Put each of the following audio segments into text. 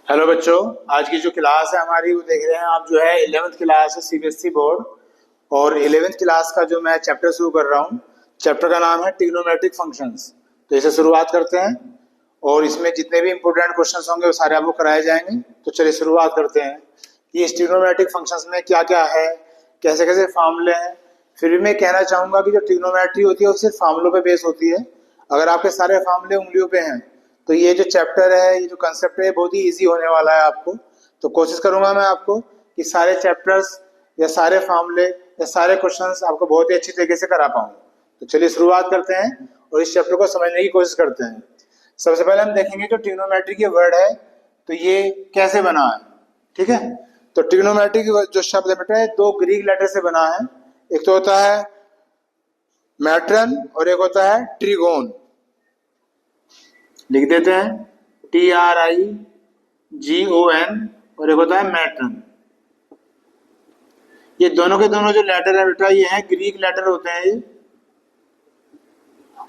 Hello बच्चों। आज की जो क्लास है हमारी वो देख रहे हैं आप, जो है 11th क्लास है सीबीएसई बोर्ड। और 11th क्लास का जो मैं चैप्टर शुरू कर रहा हूँ, चैप्टर का नाम है ट्रिग्नोमेट्रिक फंक्शंस। तो इसे शुरुआत करते हैं और इसमें जितने भी इंपॉर्टेंट क्वेश्चंस होंगे वो सारे आपको कराए जाएंगे। तो चलिए शुरुआत करते हैं कि इस ट्रिग्नोमेट्रिक फंक्शंस में क्या क्या है, कैसे कैसे फार्मूले हैं। फिर भी मैं कहना चाहूँगा कि जो ट्रिग्नोमेट्री होती है वो सिर्फ फार्मूलों पर बेस होती है। अगर आपके सारे फार्मूले उंगलियों पे हैं तो ये जो चैप्टर है, ये जो कंसेप्ट है, बहुत ही इजी होने वाला है आपको। तो कोशिश करूंगा मैं आपको कि सारे चैप्टर्स या सारे फार्मूले या सारे क्वेश्चंस आपको बहुत ही अच्छी तरीके से करा पाऊँ। तो चलिए शुरुआत करते हैं और इस चैप्टर को समझने की कोशिश करते हैं। सबसे पहले हम देखेंगे जो ट्रिग्नोमेट्री की वर्ड है तो ये कैसे बना है। ठीक है, तो ट्रिग्नोमेट्री की जो शब्द है बेटा, दो ग्रीक लेटर से बना है। एक तो होता है मैट्रन और एक होता है ट्रिगोन। लिख देते हैं TRIGON और एक होता है मैट्रन। ये दोनों के दोनों जो लेटर है बेटा, ये हैं ग्रीक लेटर होते हैं ये।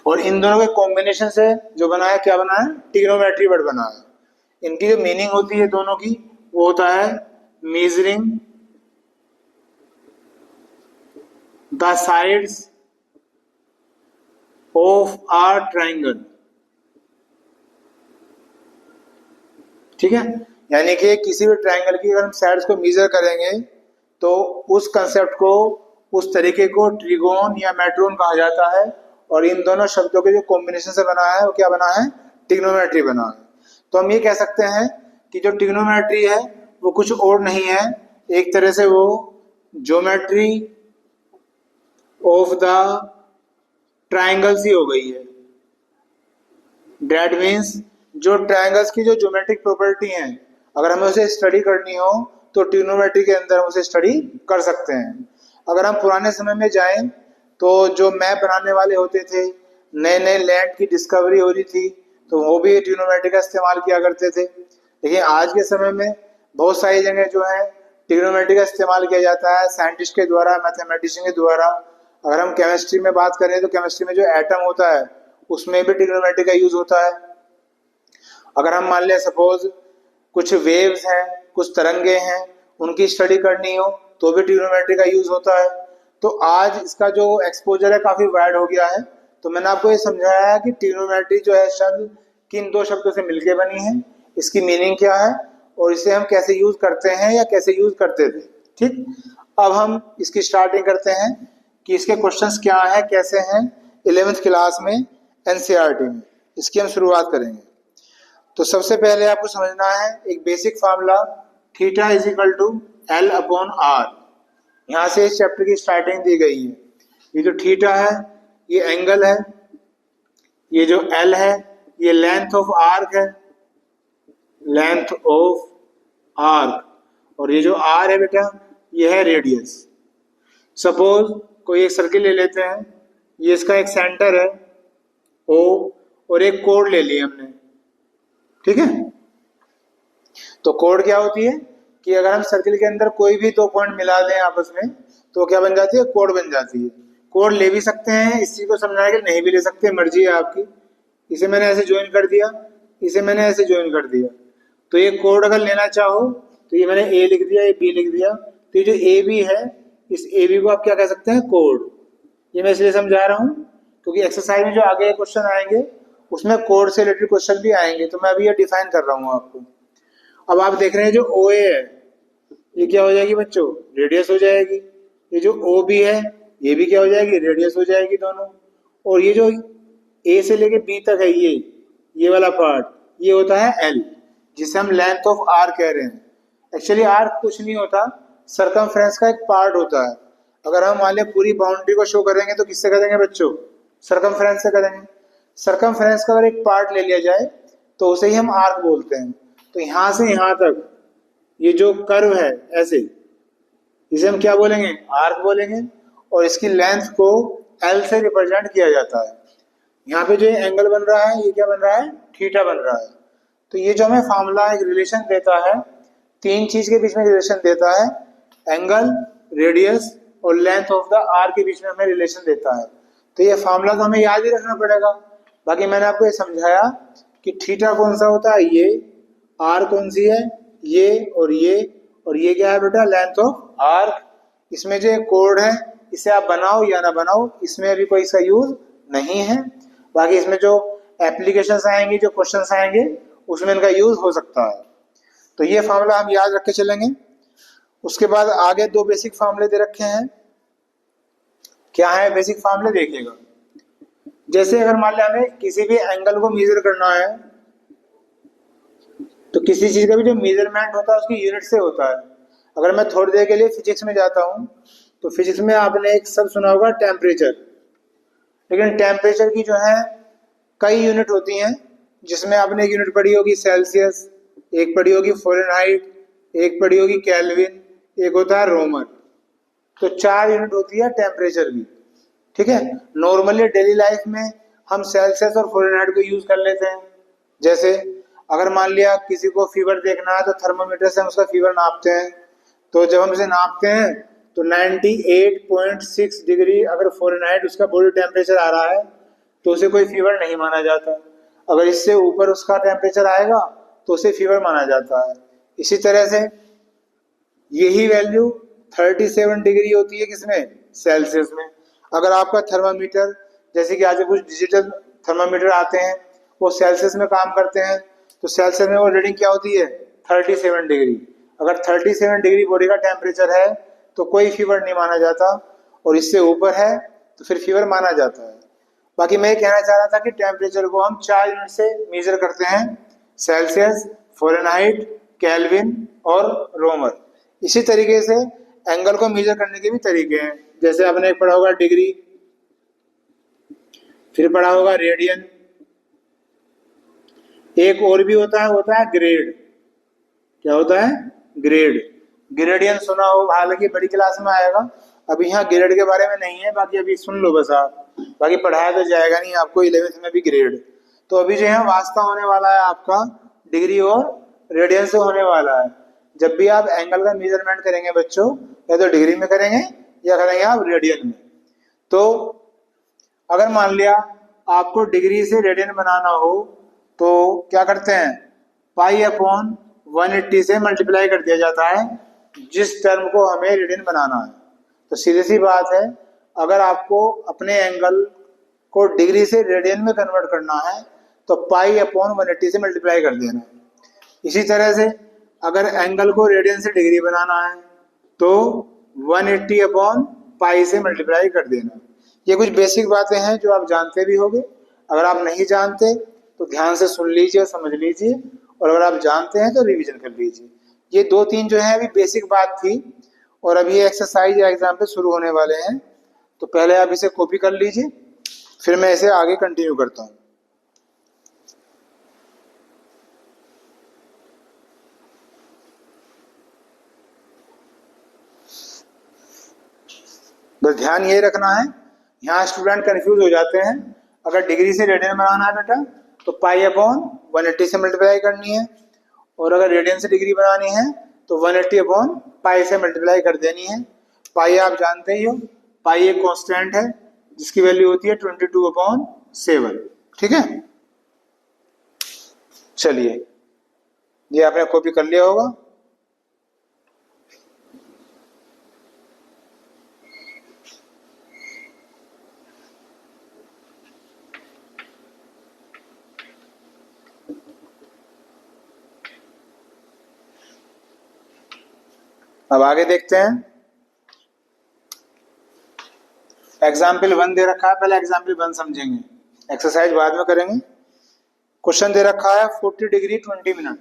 और इन दोनों के कॉम्बिनेशन से जो बना है, क्या बना है, ट्रिग्नोमेट्री वर्ड बना है। इनकी जो मीनिंग होती है दोनों की, वो होता है measuring the sides of a triangle. ठीक है, यानी कि किसी भी ट्रायंगल की अगर हम साइड्स को मेजर करेंगे तो उस कंसेप्ट को, उस तरीके को ट्रिगोन या मैट्रोन कहा जाता है। और इन दोनों शब्दों के जो कॉम्बिनेशन से बना है वो क्या बना है, ट्रिग्नोमेट्री बना है। तो हम ये कह सकते हैं कि जो ट्रिग्नोमेट्री है वो कुछ और नहीं है, एक तरह से वो ज्योमेट्री ऑफ द ट्राइंगल्स ही हो गई है। दैट मीन्स जो ट्रायंगल्स की जो ज्योमेट्रिक प्रॉपर्टी हैं, अगर हमें उसे स्टडी करनी हो तो ट्रिग्नोमेट्री के अंदर हम उसे स्टडी कर सकते हैं। अगर हम पुराने समय में जाएं तो जो मैप बनाने वाले होते थे, नए नए लैंड की डिस्कवरी हो रही थी, तो वो भी ट्रिग्नोमेट्री का इस्तेमाल किया करते थे। लेकिन आज के समय में बहुत सारी जगह जो है ट्रिग्नोमेट्री का इस्तेमाल किया जाता है, साइंटिस्ट के द्वारा, मैथमेटिशियन के द्वारा। अगर हम केमिस्ट्री में बात करें तो केमिस्ट्री में जो एटम होता है उसमें भी ट्रिग्नोमेट्री का यूज होता है। अगर हम मान लें सपोज कुछ वेव्स हैं, कुछ तरंगे हैं, उनकी स्टडी करनी हो तो भी ट्रिग्नोमेट्री का यूज होता है। तो आज इसका जो एक्सपोजर है काफी वाइड हो गया है। तो मैंने आपको ये समझाया है कि ट्रिग्नोमेट्री जो है शब्द किन दो शब्दों से मिलकर बनी है, इसकी मीनिंग क्या है और इसे हम कैसे यूज करते हैं या कैसे यूज करते थे। ठीक, अब हम इसकी स्टार्टिंग करते हैं कि इसके क्वेश्चंस क्या हैं, कैसे हैं 11th क्लास में एनसीईआरटी में। इसकी हम शुरुआत करेंगे। तो सबसे पहले आपको समझना है एक basic formula, theta is equal to L upon R. यहाँ से इस चैप्टर की स्टार्टिंग दी गई है। ये जो थीटा है ये एंगल है, ये जो एल है ये लेंथ ऑफ आर्क है, लेंथ ऑफ आर्क। और ये जो आर है बेटा ये है रेडियस। सपोज कोई एक सर्किल ले लेते हैं, ये इसका एक सेंटर है ओ और एक कोड ले ली हमने। ठीक है, तो कोड क्या होती है कि अगर हम सर्किल के अंदर कोई भी दो पॉइंट मिला दें आपस में तो क्या बन जाती है, कोड बन जाती है। कोड ले भी सकते हैं, इस चीज को समझना कि नहीं भी ले सकते, मर्जी है आपकी। इसे मैंने ऐसे ज्वाइन कर दिया, इसे मैंने ऐसे ज्वाइन कर दिया। तो ये कोड अगर लेना चाहो तो ये मैंने ए लिख दिया, ये बी लिख दिया। तो ये जो ए बी है, इस ए बी को आप क्या कह सकते हैं, कोड। ये मैं इसलिए समझा रहा हूँ क्योंकि एक्सरसाइज में जो आगे क्वेश्चन आएंगे उसमें कोड से रिलेटेड क्वेश्चन भी आएंगे, तो मैं अभी ये डिफाइन कर रहा हूँ आपको। अब आप देख रहे हैं जो ओ ए है ये क्या हो जाएगी बच्चों, रेडियस हो जाएगी। ये जो ओ बी है ये भी क्या हो जाएगी, रेडियस हो जाएगी दोनों। और ये जो ए से लेके बी तक है ये वाला पार्ट, ये होता है एल, जिसे हम लेंथ ऑफ आर कह रहे हैं। एक्चुअली आर कुछ नहीं होता, सरकमफ्रेंस का एक पार्ट होता है। अगर हम मान लें पूरी बाउंड्री को शो करेंगे तो किससे करेंगे बच्चों, सरकमफ्रेंस से करेंगे। सरकमफ्रेंस का अगर एक पार्ट ले लिया जाए तो उसे ही हम आर्क बोलते हैं। तो यहां से यहां तक ये जो कर्व है ऐसे, इसे हम क्या बोलेंगे, आर्क बोलेंगे। और इसकी लेंथ को एल से रिप्रेजेंट किया जाता है। यहाँ पे जो एंगल बन रहा है ये क्या बन रहा है, थीटा बन रहा है। तो ये जो हमें फार्मूला एक रिलेशन देता है, तीन चीज के बीच में रिलेशन देता है, एंगल, रेडियस और लेंथ ऑफ द आर के बीच में हमें रिलेशन देता है। तो ये फार्मूला तो हमें याद ही रखना पड़ेगा। बाकी मैंने आपको ये समझाया कि थीटा कौन सा होता है, ये, आर कौन सी है, ये और ये क्या है बेटा, लेंथ ऑफ आर्क। इसमें जो कोड है इसे आप बनाओ या ना बनाओ, इसमें अभी कोई इसका यूज नहीं है। बाकी इसमें जो एप्लीकेशंस आएंगे, जो क्वेश्चंस आएंगे, उसमें इनका यूज हो सकता है। तो ये फार्मूला हम याद रख के चलेंगे। उसके बाद आगे दो बेसिक फार्मूले दे रखे हैं। क्या है बेसिक फार्मूले, देखिएगा। जैसे अगर मान लिया हमें किसी भी एंगल को मेजर करना है, तो किसी चीज का भी जो मेजरमेंट होता है उसकी यूनिट से होता है। अगर मैं थोड़ी देर के लिए फिजिक्स में जाता हूँ, तो फिजिक्स में आपने एक शब्द सुना होगा टेम्परेचर। लेकिन टेम्परेचर की जो है कई यूनिट होती हैं, जिसमें आपने एक यूनिट पढ़ी होगी सेल्सियस, एक पढ़ी होगी फ़ारेनहाइट, एक पढ़ी होगी केल्विन, एक होता है रोमन। तो 4 यूनिट होती है टेम्परेचर की। ठीक है, नॉर्मली डेली लाइफ में हम सेल्सियस और फ़ारेनहाइट को यूज कर लेते हैं। जैसे अगर मान लिया किसी को फीवर देखना है, तो थर्मामीटर से हम उसका फीवर नापते हैं। तो जब हम इसे नापते हैं तो 98.6 डिग्री अगर फ़ारेनहाइट उसका बॉडी टेम्परेचर आ रहा है, तो उसे कोई फीवर नहीं माना जाता। अगर इससे ऊपर उसका टेम्परेचर आएगा तो उसे फीवर माना जाता है। इसी तरह से यही वैल्यू 37 डिग्री होती है किसमें, सेल्सियस में। अगर आपका थर्मामीटर, जैसे कि आज कुछ डिजिटल थर्मामीटर आते हैं, वो सेल्सियस में काम करते हैं, तो सेल्सियस में वो रीडिंग क्या होती है, 37 डिग्री। अगर 37 डिग्री बॉडी का टेम्परेचर है तो कोई फीवर नहीं माना जाता, और इससे ऊपर है तो फिर फीवर माना जाता है। बाकी मैं ये कहना चाह रहा था कि टेम्परेचर को हम 4 यूनिट से मेजर करते हैं, सेल्सियस, फ़ारेनहाइट, केल्विन और रोमन। इसी तरीके से एंगल को मेजर करने के भी तरीके हैं। जैसे आपने एक पढ़ा होगा डिग्री, फिर पढ़ा होगा रेडियन, एक और भी होता है ग्रेड। क्या होता है, ग्रेड। ग्रेडियन सुना हो, हालांकि बड़ी क्लास में आएगा, अभी यहाँ ग्रेड के बारे में नहीं है, बाकी अभी सुन लो बस आप, बाकी पढ़ाया तो जाएगा नहीं आपको 11th में भी ग्रेड। तो अभी जो है वास्ता होने वाला है आपका डिग्री और रेडियन से होने वाला है। जब भी आप एंगल का मेजरमेंट करेंगे बच्चों, या तो डिग्री में करेंगे या करेंगे आप रेडियन में। तो अगर मान लिया आपको डिग्री से रेडियन बनाना हो, तो क्या करते हैं, पाई अपॉन 180 से मल्टीप्लाई कर दिया जाता है, जिस टर्म को हमें रेडियन बनाना है। तो सीधी सी बात है, अगर आपको अपने एंगल को डिग्री से रेडियन में कन्वर्ट करना है, तो पाई अपॉन 180 से मल्टीप्लाई कर देना है। इसी तरह से अगर एंगल को रेडियन से डिग्री बनाना है, तो 180 अपॉन पाई से मल्टीप्लाई कर देना। ये कुछ बेसिक बातें हैं जो आप जानते भी होंगे। अगर आप नहीं जानते तो ध्यान से सुन लीजिए, समझ लीजिए, और अगर आप जानते हैं तो रिवीजन कर लीजिए। ये 2-3 जो है अभी बेसिक बात थी, और अभी ये एक्सरसाइज या एग्जाम पे शुरू होने वाले हैं। तो पहले आप इसे कॉपी कर लीजिए, फिर मैं इसे आगे कंटिन्यू करता हूँ। बस ध्यान ये रखना है, यहाँ स्टूडेंट कंफ्यूज हो जाते हैं। अगर डिग्री से रेडियन बनाना है बेटा, तो पाई अपॉन 180 से मल्टीप्लाई करनी है, और अगर रेडियन से डिग्री बनानी है तो 180 अपॉन पाई से मल्टीप्लाई कर देनी है। पाई आप जानते ही हो, पाई एक कांस्टेंट है जिसकी वैल्यू होती है 22/7। ठीक है, चलिए ये आपने कॉपी कर लिया होगा। अब आगे देखते हैं। एग्जाम्पल 1 दे रखा है, पहले एग्जाम्पल 1 समझेंगे, एक्सरसाइज बाद में करेंगे। क्वेश्चन दे रखा है 40 डिग्री 20 मिनट,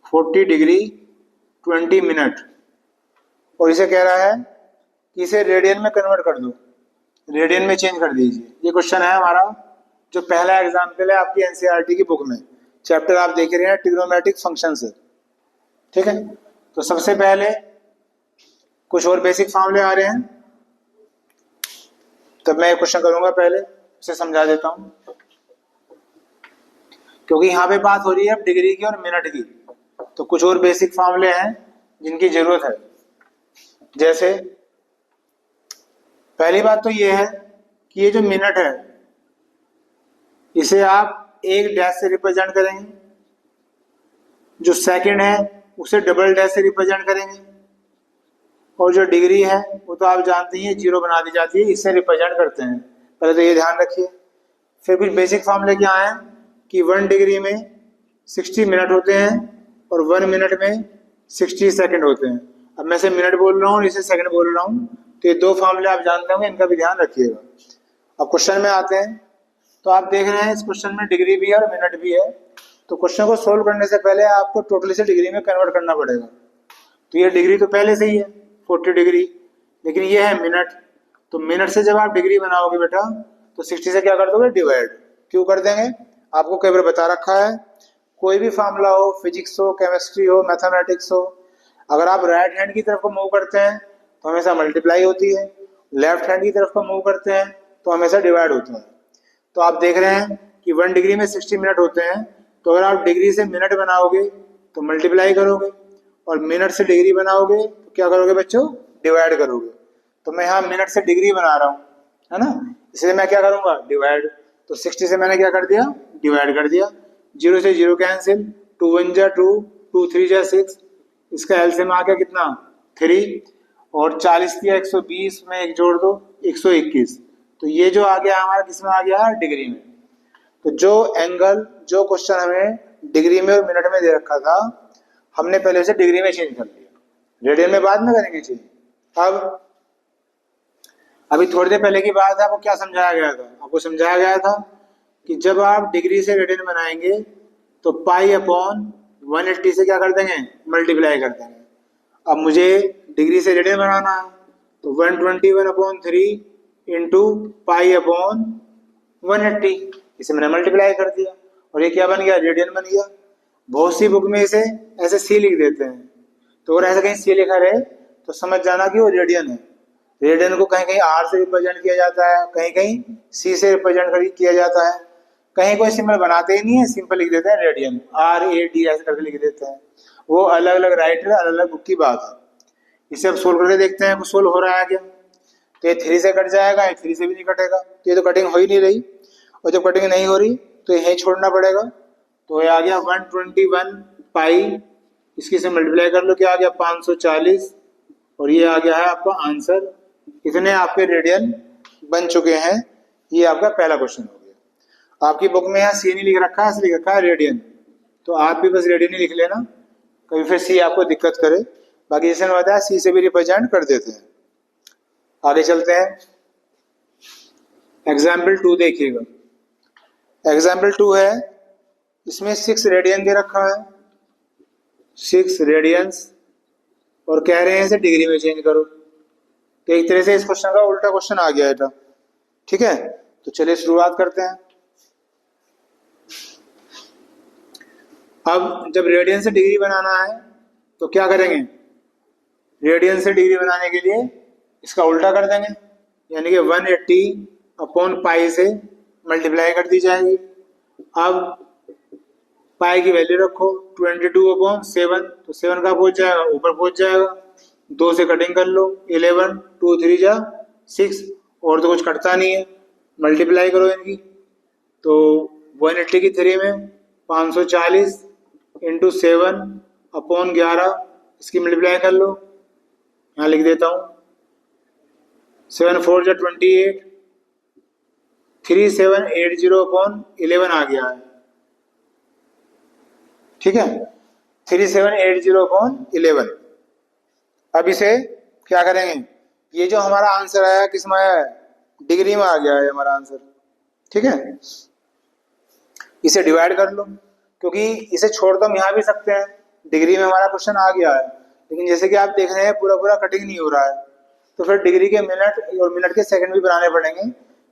40 डिग्री 20 मिनट, और इसे कह रहा है कि इसे रेडियन में कन्वर्ट कर दो, रेडियन में चेंज कर दीजिए। ये क्वेश्चन है हमारा जो पहला एग्जाम्पल है आपकी एनसीईआरटी की बुक में। चैप्टर आप देख रहे हैं ट्रिग्नोमेट्रिक फंक्शन से। ठीक है, तो सबसे पहले कुछ और बेसिक फॉर्मूले आ रहे हैं, तब मैं क्वेश्चन करूंगा, पहले उसे समझा देता हूं, क्योंकि यहाँ पे बात हो रही है अब डिग्री की और मिनट की। तो कुछ और बेसिक फॉर्मूले हैं जिनकी जरूरत है। जैसे पहली बात तो ये है कि ये जो मिनट है इसे आप एक डैश से रिप्रेजेंट करेंगे, जो सेकंड है उसे डबल डैश से रिप्रेजेंट करेंगे, और जो डिग्री है वो तो आप जानते ही हैं जीरो बना दी जाती है, इससे रिप्रेजेंट करते हैं। पहले तो ये ध्यान रखिए। फिर कुछ बेसिक फॉर्मूले क्या है कि 1 डिग्री में 60 मिनट होते हैं और 1 मिनट में 60 सेकंड होते हैं। अब मैं इसे मिनट बोल रहा हूँ और इसे सेकंड बोल रहा हूँ, तो ये दो फॉर्मूले आप जानते होंगे, इनका भी ध्यान रखिएगा। अब क्वेश्चन में आते हैं, तो आप देख रहे हैं इस क्वेश्चन में डिग्री भी है और मिनट भी है। तो क्वेश्चन को सोल्व करने से पहले आपको टोटल से डिग्री में कन्वर्ट करना पड़ेगा। तो ये डिग्री तो पहले से ही है 40 डिग्री, लेकिन ये है मिनट। तो मिनट से जब आप डिग्री बनाओगे बेटा, तो 60 से क्या कर दोगे, डिवाइड। क्यों कर देंगे, आपको कई बार बता रखा है, कोई भी फार्मूला हो, फिजिक्स हो, केमिस्ट्री हो, मैथमेटिक्स हो, अगर आप राइट हैंड की तरफ को मूव करते हैं तो हमेशा मल्टीप्लाई होती है, लेफ्ट हैंड की तरफ को मूव करते हैं तो हमेशा डिवाइड होता है। तो आप देख रहे हैं कि 1 डिग्री में 60 मिनट होते हैं, तो अगर आप डिग्री से मिनट बनाओगे तो मल्टीप्लाई करोगे, और मिनट से डिग्री बनाओगे तो क्या करोगे बच्चों, डिवाइड करोगे। तो मैं यहाँ मिनट से डिग्री बना रहा हूँ, है ना, इसलिए मैं क्या करूँगा, डिवाइड। तो 60 से मैंने क्या कर दिया, डिवाइड कर दिया। 0 से 0 कैंसिल, 2 1 जा 2, 2 3 जा 6, इसका एलसीएम आ गया कितना, 3, और 40 दिया 120 में एक जोड़ दो 121। तो ये जो आ गया हमारा किस में आ गया, डिग्री में। तो जो एंगल, जो क्वेश्चन हमें डिग्री में और मिनट में दे रखा था, हमने पहले उसे डिग्री में चेंज कर दिया, रेडियन में बाद में करेंगे चेंज। अब अभी थोड़ी देर पहले की बात है, आपको क्या समझाया गया था, आपको समझाया गया था कि जब आप डिग्री से रेडियन बनाएंगे तो पाई अपॉन 180 से क्या कर देंगे, मल्टीप्लाई कर देंगे। अब मुझे डिग्री से रेडियन बनाना है, तो 121 अपॉन 3 इंटू पाई अपॉन 180, इसे मैंने मल्टीप्लाई कर दिया और ये क्या बन गया, रेडियन बन गया। बहुत सी बुक में इसे ऐसे सी लिख देते हैं, तो अगर ऐसा कहीं सी लिखा रहे तो समझ जाना कि वो रेडियन है। रेडियन को कहीं कहीं आर से रिप्रेजेंट किया जाता है, कहीं कहीं सी से रिप्रेजेंट किया जाता है, कहीं कोई सिंबल बनाते ही नहीं है, सिंपल लिख देते हैं रेडियन, RAD ऐसे करके लिख देते हैं। वो अलग अलग राइटर, अलग अलग बुक की बात है। इसे अब सोल्व करके देखते हैं कुछ सोल्व हो रहा है क्या। तो ये 3 से कट जाएगा, ये 3 से भी नहीं कटेगा, तो ये तो कटिंग हो ही नहीं रही, और जब कटिंग नहीं हो रही तो यही छोड़ना पड़ेगा। तो ये आ गया 121 पाई, इसकी से मल्टीप्लाई कर लो, क्या आ गया 540, और ये आ गया है आपका आंसर। इतने आपके रेडियन बन चुके हैं। ये आपका पहला क्वेश्चन हो गया। आपकी बुक में यहाँ सी नहीं लिख रखा है, लिख रखा है रेडियन, तो आप भी बस रेडियन ही लिख लेना, कभी फिर सी आपको दिक्कत करे। बाकी जैसे मैंने बताया सी से भी रिप्रेजेंट कर देते हैं। आगे चलते हैं, एग्जाम्पल 2 देखिएगा। एग्जाम्पल 2 है, इसमें 6 रेडियन दे रखा है, 6 रेडियंस, और कह रहे हैं इसे डिग्री में चेंज करो। तो एक तरह से इस क्वेश्चन का उल्टा क्वेश्चन आ गया है। ठीक है, तो चलिए शुरुआत करते हैं। अब जब रेडियन से डिग्री बनाना है तो क्या करेंगे, रेडियन से डिग्री बनाने के लिए इसका उल्टा कर देंगे, यानी कि 180 अपॉन पाई से मल्टीप्लाई कर दी जाएगी। अब पाई की वैल्यू रखो 22 अपॉन 7, तो 7 का पहुंच जाएगा, ऊपर पहुंच जाएगा। 2 से कटिंग कर लो, 11, 2 3 जा 6, और तो कुछ कटता नहीं है, मल्टीप्लाई करो इनकी। तो 180 की 3 में 540 इंटू 7 अपॉन 11, इसकी मल्टीप्लाई कर लो, यहाँ लिख देता हूँ 7 4 जा 28, 3780 अपॉन 11 आ गया है। ठीक है, 3780 अपॉन 11। अब इसे क्या करेंगे, ये जो हमारा आंसर आया किस में आया है, डिग्री में आ गया है हमारा आंसर। ठीक है, इसे डिवाइड कर लो, क्योंकि इसे छोड़ तो हम यहाँ भी सकते हैं, डिग्री में हमारा क्वेश्चन आ गया है, लेकिन जैसे कि आप देख रहे हैं पूरा पूरा कटिंग नहीं हो रहा है, तो फिर डिग्री के मिनट और मिनट के सेकंड भी बनाने पड़ेंगे।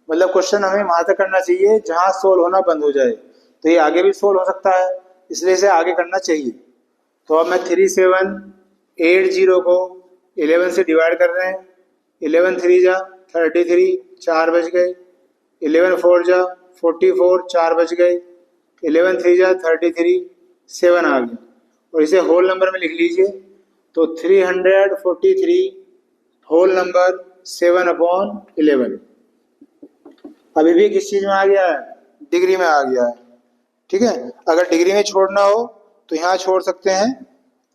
मतलब क्वेश्चन हमें वहां तक करना चाहिए जहां सोल्व होना बंद हो जाए, तो ये आगे भी सोल्व हो सकता है, इसलिए इसे आगे करना चाहिए। तो अब मैं 3780 को 11 से डिवाइड कर रहे हैं, 11 3 जा 33, 4 बज गए, 11 4 जा 44, 4 बज गए, 11 3 जा 33, 7 आ गया, और इसे होल नंबर में लिख लीजिए। तो 343 होल नंबर 7 अपॉन 11 अभी भी किस चीज में आ गया है, डिग्री में आ गया है। ठीक है, अगर डिग्री में छोड़ना हो तो यहाँ छोड़ सकते हैं।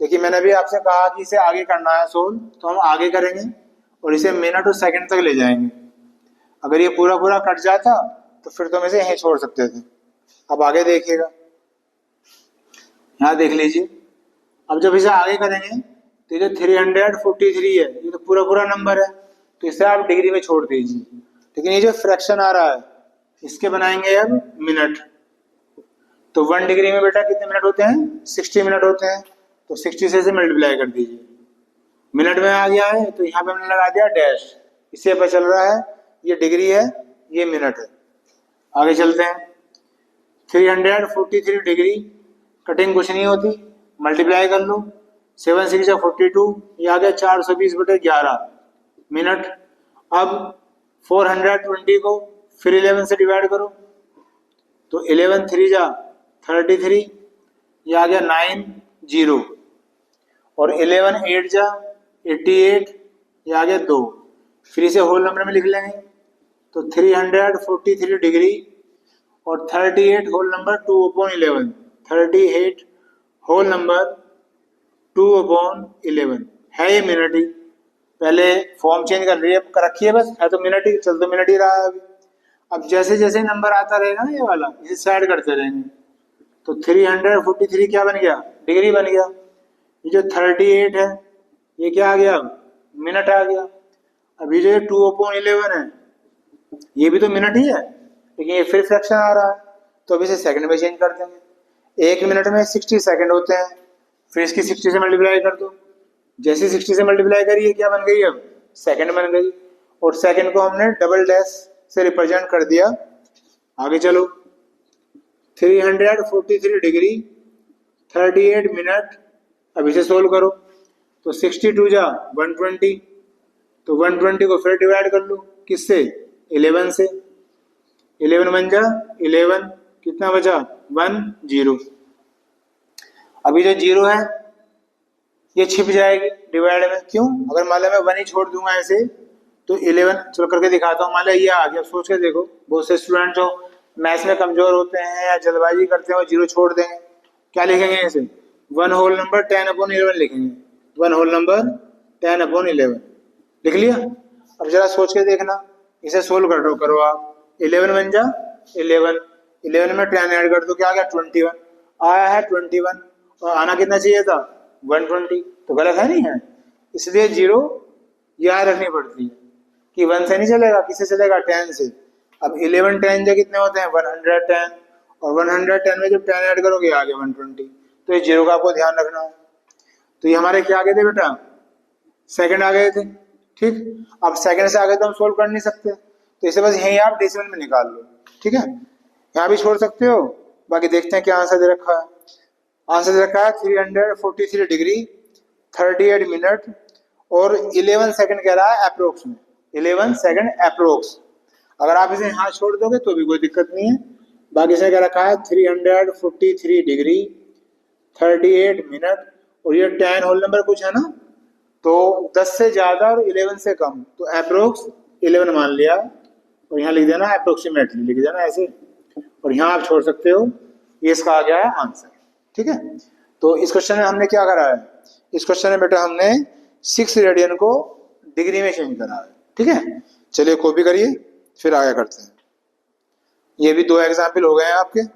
देखिए मैंने भी आपसे कहा कि इसे आगे करना है सोल्व, तो हम आगे करेंगे और इसे मिनट और सेकंड तक ले जाएंगे। अगर ये पूरा पूरा कट जाता तो फिर तो हम इसे यहीं छोड़ सकते थे। अब आगे देखिएगा, यहाँ देख लीजिए। अब जब इसे आगे करेंगे तो ये जो 343 है ये तो पूरा पूरा नंबर है, तो इसे आप डिग्री में छोड़ दीजिए। लेकिन ये जो फ्रैक्शन आ रहा है इसके बनाएंगे अब मिनट। तो 1 डिग्री में बेटा कितने मिनट होते हैं? 60 मिनट होते हैं। तो 60 से मल्टीप्लाई कर दीजिए। मिनट में आ गया है तो यहाँ पे हमने लगा दिया डैश, इससे पता चल रहा है ये डिग्री है ये मिनट है। आगे चलते हैं। 343 डिग्री, कटिंग कुछ नहीं होती, मल्टीप्लाई कर लो। 7 6 42, ये आ गया 420/11 मिनट। अब 420 को फिर 11 से डिवाइड करो, तो 11 3 33, ये आ गया 90, और 11 8 88, ये आ गया 2। फिर इसे होल नंबर में लिख लेंगे, तो 343 डिग्री और 38 होल नंबर 2/11, 38 होल नंबर 2/11 है ये मिनट ही। पहले फॉर्म चेंज कर रखी है बस, है तो मिनट ही, चल तो मिनट ही रहा है अभी। अब जैसे जैसे नंबर आता रहेगा ना ये वाला, इसे साइड करते रहेंगे, तो 343 क्या बन गया? डिग्री बन गया। ये जो 38 है ये क्या आ गया? मिनट आ गया। अभी जो 2/11 है ये भी तो मिनट ही है, लेकिन ये फिर फ्रैक्शन आ रहा है, तो अभी इसे सेकंड में चेंज कर देंगे। 1 मिनट में 60 सेकंड होते हैं, फिर इसकी 60 से मल्टीप्लाई कर दो। जैसे 60 से मल्टीप्लाई करी है क्या बन गई? अब सेकंड बन गई, और सेकंड को हमने डबल डैश से रिप्रेजेंट कर दिया। आगे चलो। 343 डिग्री 38 मिनट, अब इसे सोल्व करो, तो 62 जा 120, तो 120 को फिर डिवाइड कर लो, किससे? 11 से। 11 1 जा 11, कितना बचा? 1 0। अभी जो 0 है ये छिप जाएगी डिवाइड में। क्यों? अगर मान लो मैं 1 ही छोड़ दूंगा ऐसे, तो 11, चलो करके दिखाता हूँ। मान लो ये आ गया, सोच के देखो। बहुत से स्टूडेंट जो मैथ्स में कमजोर होते हैं या जल्दबाजी करते हैं वो 0 छोड़ देंगे। क्या लिखेंगे ऐसे? 1 होल नंबर 10/11 लिखेंगे। 1 होल नंबर 10/11 लिख लिया। अब जरा सोच के देखना, इसे सोल्व करो आप। 11 1 जा 11, 11 में 10 ऐड कर दो, क्या आ गया? 21 आया है। 21 और आना कितना चाहिए था? 120, तो गलत है नहीं है? इसलिए 0 याद रखनी पड़ती है कि 1 से नहीं चलेगा, किससे चलेगा? 10 से। अब 11 10 जो कितने होते हैं? 110, और 110 में जब 10 ऐड करोगे आ गया 120। तो ये 0 का आपको ध्यान रखना है। तो ये हमारे क्या आ गए थे बेटा? सेकंड आ गए थे। ठीक, अब सेकंड से आगे तो हम सोल्व कर नहीं सकते, तो इसे बस यहीं आप डेसिमल में निकाल लो। ठीक है, यहाँ भी छोड़ सकते हो। बाकी देखते हैं क्या आंसर दे रखा है। आंसर दे रखा है 343 डिग्री 38 मिनट और 11 सेकंड कह रहा है अप्रोक्स में। 11 सेकंड अप्रोक्स। अगर आप इसे यहाँ छोड़ दोगे तो भी कोई दिक्कत नहीं है। बाकी से कह रखा है 343 डिग्री 38 मिनट, और ये 10 होल नंबर कुछ है ना, तो 10 से ज्यादा और 11 से कम, तो अप्रोक्स 11 मान लिया, और यहाँ लिख देना अप्रोक्सीमेटली लिख देना ऐसे, और यहाँ आप छोड़ सकते हो। ये इसका आ गया है आंसर। ठीक है, तो इस क्वेश्चन में हमने क्या करा है? इस क्वेश्चन में बेटा हमने 6 रेडियन को डिग्री में चेंज करा है। ठीक है, चलिए कॉपी करिए फिर आगे करते हैं। ये भी 2 एग्जाम्पल हो गए हैं आपके।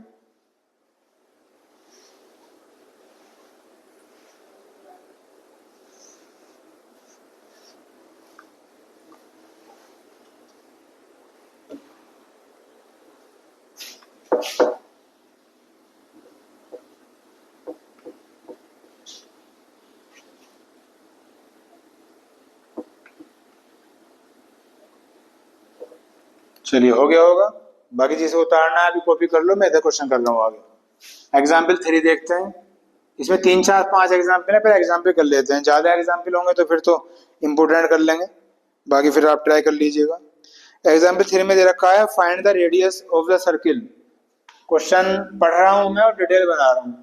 चलिए हो गया होगा। बाकी चीजें उतारना है अभी कॉपी कर लो, मैं इधर क्वेश्चन कर रहा हूँ आगे। एग्जाम्पल 3 देखते हैं। इसमें 3 4 5 एग्जाम्पल है, पहले एग्जाम्पल कर लेते हैं। ज्यादा एग्जाम्पल होंगे तो फिर तो इम्पोर्टेंट कर लेंगे, बाकी फिर आप ट्राई कर लीजिएगा। एग्जाम्पल 3 में दे रखा है find the radius of the circle. Question पढ़ रहा हूं मैं और डिटेल बना रहा हूँ।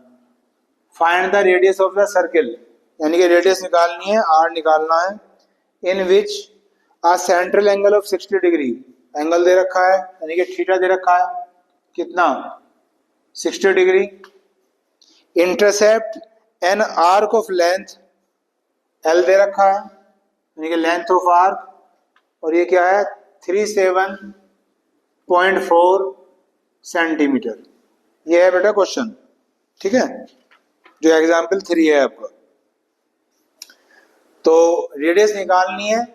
Find the radius of the circle, यानी कि रेडियस निकालनी है, आर निकालना है। In which a central angle of 60 degree, angle दे रखा है यानी कि थीटा दे रखा है, कितना? 60 degree intercept an arc of length L दे रखा है, यानी कि लेंथ ऑफ आर्क, और ये क्या है 37.4 सेंटीमीटर। ये है बेटा क्वेश्चन, ठीक है, जो एग्जाम्पल 3 है आपका। तो रेडियस निकालनी है,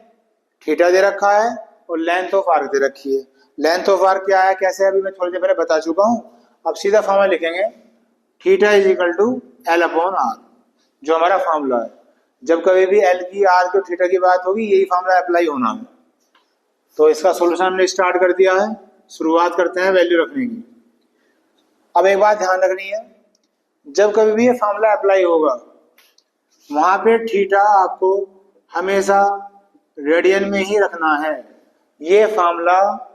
थीटा दे रखा है और लेंथ ऑफ आर्क दे रखी है। लेंथ ऑफ आर्क क्या है, कैसे है, अभी मैं थोड़ी देर पहले बता चुका हूं। अब सीधा फॉर्मूला लिखेंगे, theta is equal to L upon R, जो हमारा फॉर्मूला है। जब कभी भी एल की, आर की, थीटा की बात होगी, यही फॉर्मूला अप्लाई होना है। तो इसका सोल्यूशन हमने स्टार्ट कर दिया है, शुरुआत करते हैं वैल्यू रखने की। अब एक बात ध्यान रखनी है, जब कभी भी ये फॉर्मूला अप्लाई होगा, वहां पे थीटा आपको हमेशा रेडियन में ही रखना है। ये फॉर्मूला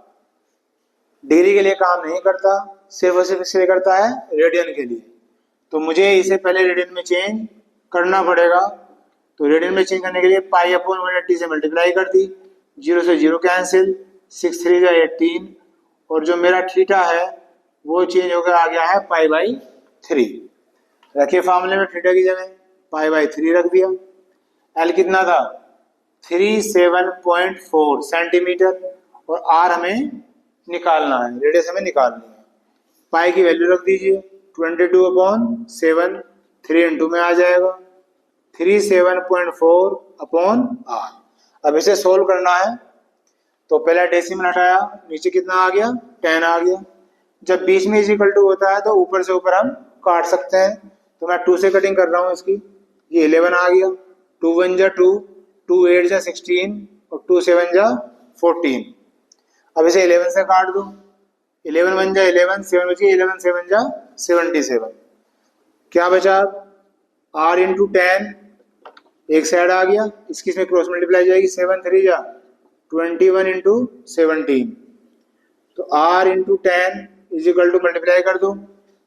डिग्री के लिए काम नहीं करता, सिर्फ और सिर्फ इसलिए करता है रेडियन के लिए। तो मुझे इसे पहले रेडियन में चेंज करना पड़ेगा। तो रेडियन में चेंज करने के लिए पाई अपॉन 180 से मल्टीप्लाई कर दी, 0 से 0 कैंसिल, 6 3 जा 18, और जो मेरा थीटा है वो चेंज होकर आ गया है पाई बाई 3। रखिए फॉर्मूले में थीटा की जगह पाई बाई 3 रख दिया। एल कितना था 37.4 सेंटीमीटर, और आर हमें निकालना है, रेडियस हमें निकालनी है। पाई की वैल्यू रख दीजिए 22/7, 3 इंटू में आ जाएगा 37.4 अपॉन आर। अब इसे सोल्व करना है, तो पहला डेसिमल हटाया, नीचे कितना आ गया 10 आ गया। जब बीच में इज इक्वल टू होता है तो ऊपर से ऊपर हम काट सकते हैं। तो मैं 2 से कटिंग कर रहा हूँ इसकी, ये 11 आ गया, 2 1 जा 2, 2 8 जा 16 और 2 7 जा 14। अब इसे 11 से काट दूं, 11 1 जा 11, 7 बची, 11 7 जा 77। क्या बचा आर इंटू 10, एक साइड आ गया, इसकी इसमें क्रॉस मल्टीप्लाई जाएगी, 7 3 जा 21 इंटू 17। तो R into 10 is equal to multiply कर दूं,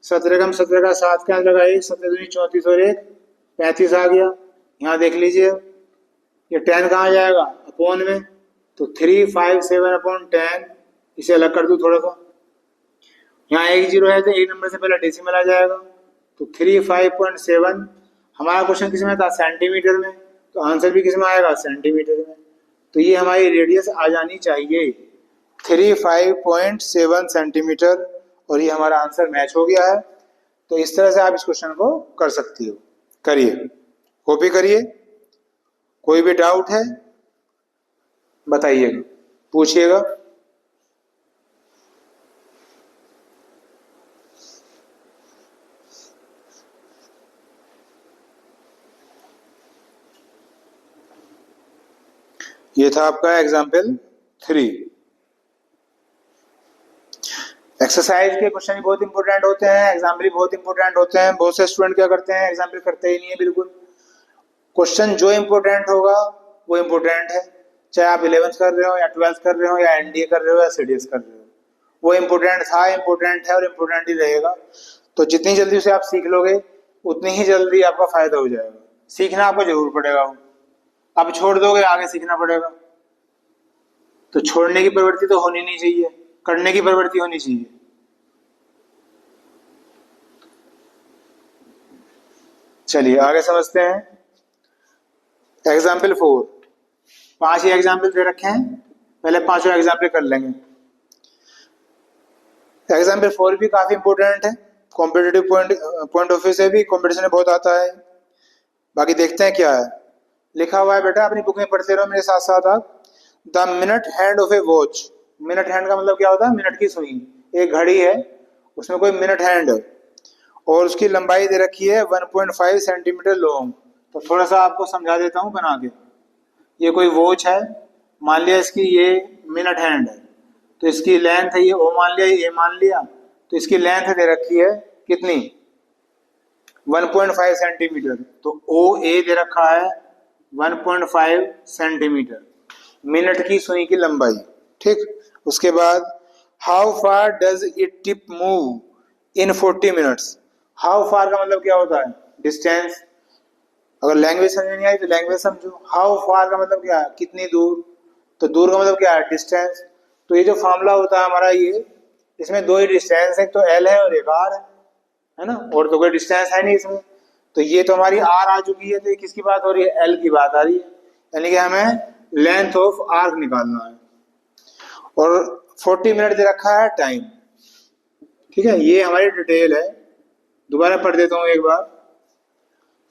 17 का 17 का 7 का लगाइए, 17 दूनी 34 और 1 35 आ गया। यहाँ देख लीजिए ये 10 कहाँ जाएगा अपॉन में, तो 357 अपॉन 10, इसे अलग कर दूं थोड़ा सा। यहाँ एक जीरो है तो एक नंबर से पहले डेसिमल आ जाएगा, तो 35.7। हमारा क्वेश्चन किस में था सेंटीमीटर में, तो आंसर भी किस में आएगा सेंटीमीटर में। तो ये हमारी रेडियस आ जानी चाहिए 35.7 सेंटीमीटर, और ये हमारा आंसर मैच हो गया है। तो इस तरह से आप इस क्वेश्चन को कर सकती हो। करिए, कॉपी करिए, कोई भी डाउट है बताइएगा, पूछिएगा। ये था आपका एग्जाम्पल 3। एक्सरसाइज के क्वेश्चन भी बहुत इंपॉर्टेंट होते हैं, एग्जाम्पल भी बहुत इंपॉर्टेंट होते हैं। बहुत से स्टूडेंट क्या करते हैं, एग्जाम्पल करते ही नहीं है बिल्कुल। क्वेश्चन जो इंपॉर्टेंट होगा वो इंपॉर्टेंट है, चाहे आप 11th कर रहे हो या 12th कर रहे हो या एनडीए कर रहे हो या सीडीएस कर रहे हो, वो इंपॉर्टेंट था, इंपॉर्टेंट है और इंपॉर्टेंट ही रहेगा। तो जितनी जल्दी उसे आप सीख लोगे उतनी ही जल्दी आपका फायदा हो जाएगा। सीखना आपको जरूर पड़ेगा, अब छोड़ दोगे आगे सीखना पड़ेगा। तो छोड़ने की प्रवृत्ति तो होनी नहीं चाहिए, करने की प्रवृत्ति होनी चाहिए। चलिए आगे समझते हैं। एग्जाम्पल 4, 5 ही एग्जाम्पल दे रखे हैं, पहले 5 एग्जाम्पल कर लेंगे। एग्जाम्पल 4 भी काफी इंपॉर्टेंट है, कॉम्पिटेटिव पॉइंट ऑफ व्यू से भी कंपटीशन में बहुत आता है। बाकी देखते हैं क्या है लिखा हुआ है। बेटा अपनी बुक में पढ़ते रहो मेरे साथ साथ आप। The minute hand of A watch, minute hand का मतलब क्या होता है, मिनट की सुई। एक घड़ी है, उसमें कोई मिनट हैंड है और उसकी लंबाई दे रखी है 1.5 सेंटीमीटर लॉन्ग। तो थोड़ा सा आपको समझा देता हूँ बना के। ये कोई वॉच है, मान लिया इसकी ये मिनट हैंड है, तो इसकी लेंथ है ये ओ मान लिया, ये मान लिया, तो इसकी लेंथ दे रखी है कितनी 1.5 सेंटीमीटर। तो ओ ए दे रखा है 1.5 सेंटीमीटर, मिनट की सुई की लंबाई। ठीक, उसके बाद how far does it tip move in 40 minutes. How far का मतलब क्या होता है, डिस्टेंस। अगर लैंग्वेज समझ नहीं आई तो लैंग्वेज समझो। हाउ फार का मतलब क्या है, कितनी दूर। तो दूर का मतलब क्या है, डिस्टेंस। तो ये जो फॉर्मूला होता है हमारा, ये इसमें दो ही डिस्टेंस है, एक तो एल है और एक आर है। है ना, और तो कोई डिस्टेंस है नहीं इसमें। तो ये तो हमारी आर आ चुकी है, तो ये किसकी बात हो रही है, एल की बात आ रही है, यानी कि हमें लेंथ ऑफ आर्क निकालना है। और 40 मिनट दे रखा है टाइम, ठीक है, ये हमारी डिटेल है। दोबारा पढ़ देता हूँ एक बार।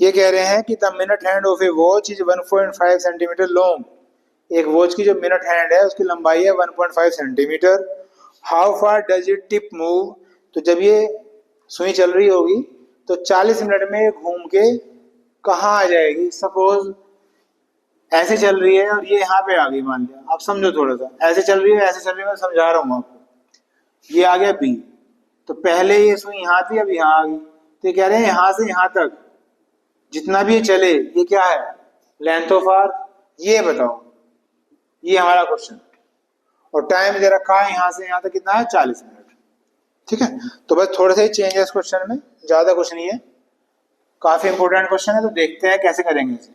ये कह रहे हैं कि the minute hand of A watch is 1.5 centimetre long. एक वॉच की जो मिनट हैंड है उसकी लंबाई है 1.5 centimetre. How far does it tip move. तो जब ये सुई चल रही होगी तो 40 मिनट में घूम के कहाँ आ जाएगी। सपोज ऐसे चल रही है और ये यहाँ पे आ गई, मान लिया, आप समझो थोड़ा सा, ऐसे चल रही है, ऐसे चल रही है, मैं समझा रहा हूँ आपको। ये आ गया बी, तो पहले ये सुई यहाँ थी, अब यहाँ आ गई, तो ये कह रहे हैं यहाँ से यहाँ तक जितना भी ये चले, ये क्या है, लेंथ ऑफ आर्क। ये बताओ, ये हमारा क्वेश्चन। और टाइम दे रखा है यहाँ से यहाँ तक कितना है, 40 मिनट। ठीक है, तो बस थोड़े से ही चेंज है इस क्वेश्चन में, ज्यादा कुछ नहीं है। काफी इंपोर्टेंट क्वेश्चन है, तो देखते हैं कैसे करेंगे इसे।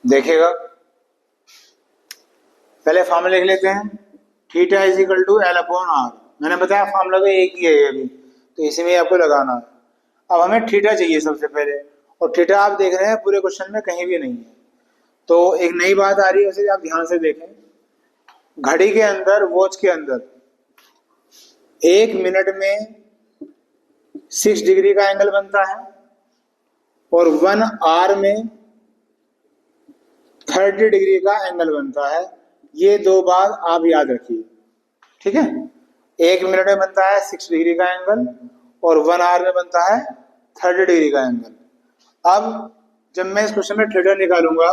देखिएगा, पहले फॉर्मूला लिख लेते हैं। Theta is equal to L upon R. मैंने बताया फॉर्मूला तो एक ही है अभी, तो इसी में आपको लगाना है। अब हमें थीटा चाहिए सबसे पहले, और थीटा आप देख रहे हैं पूरे क्वेश्चन में कहीं भी नहीं है। तो एक नई बात आ रही है, उसे आप ध्यान से देखें। घड़ी के अंदर, वॉच के अंदर 1 मिनट में 6 डिग्री का एंगल बनता है, और 1 आवर में 30 डिग्री का एंगल बनता है। ये दो बात आप याद रखिए, ठीक है। 1 मिनट में बनता है 6 डिग्री का एंगल, और 1 आवर में बनता है 30 डिग्री का एंगल। अब जब मैं इस क्वेश्चन में थीटा निकालूंगा